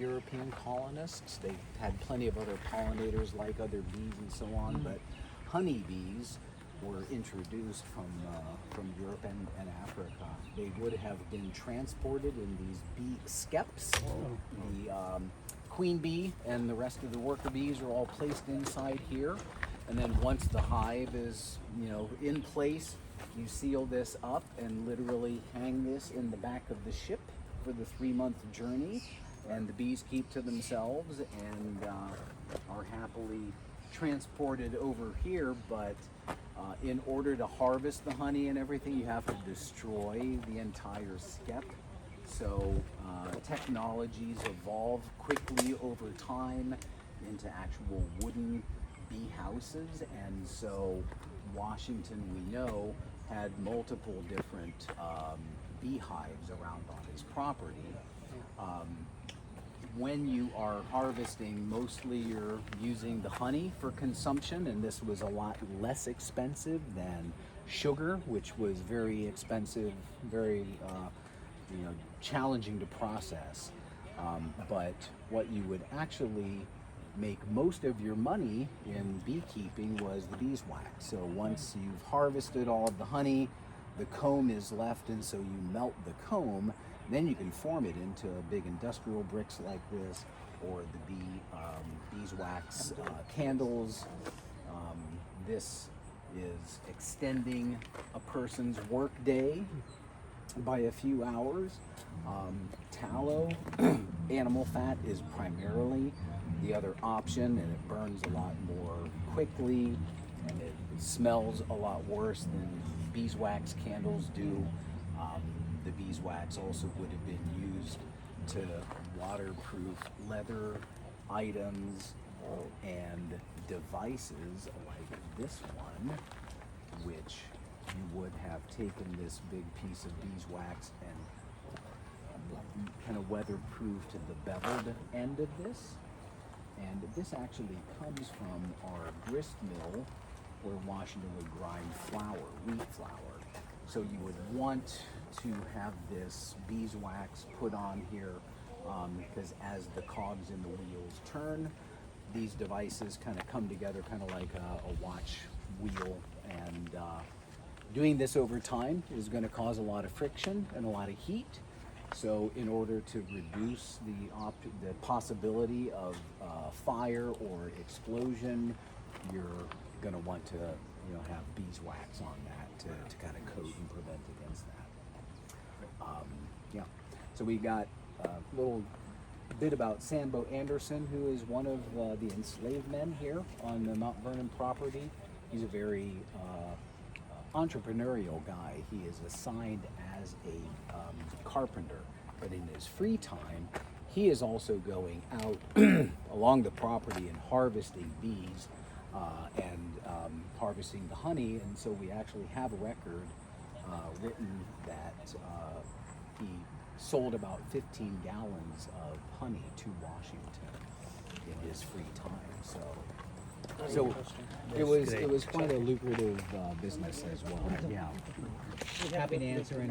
European colonists. They had plenty of other pollinators like other bees and so on, but honeybees were introduced from Europe and Africa. They would have been transported in these bee skeps. The queen bee and the rest of the worker bees are all placed inside here. And then once the hive is, in place, you seal this up and literally hang this in the back of the ship for the 3-month journey. And the bees keep to themselves and are happily transported over here. But in order to harvest the honey and everything, you have to destroy the entire skep. So technologies evolve quickly over time into actual wooden bee houses, and so Washington, we know, had multiple different beehives around on his property. When you are harvesting, mostly you're using the honey for consumption, and this was a lot less expensive than sugar, which was very expensive, very challenging to process. But what you would actually make most of your money in beekeeping was the beeswax. So once you've harvested all of the honey, the comb is left, and so you melt the comb. Then you can form it into big industrial bricks like this, or the beeswax candles. This is extending a person's work day by a few hours. Tallow, animal fat, is primarily the other option, and it burns a lot more quickly, and it smells a lot worse than beeswax candles do. The beeswax also would have been used to waterproof leather items and devices like this one, which you would have taken this big piece of beeswax and kind of weatherproof to the beveled end of this. And this actually comes from our grist mill where Washington would grind flour, wheat flour. So you would want to have this beeswax put on here because as the cogs in the wheels turn, these devices kind of come together kind of like a watch wheel, and doing this over time is going to cause a lot of friction and a lot of heat. So in order to reduce the possibility of fire or explosion, you're going to want to have beeswax on that to kind of coat and prevent against that. So we got a little bit about Sambo Anderson, who is one of the enslaved men here on the Mount Vernon property. He's a very entrepreneurial guy. He is assigned as a carpenter, but in his free time, he is also going out along the property and harvesting bees and harvesting the honey. And so we actually have a record written that he sold about 15 gallons of honey to Washington in his free time. So it was quite a lucrative business as well. Yeah. Happy to answer any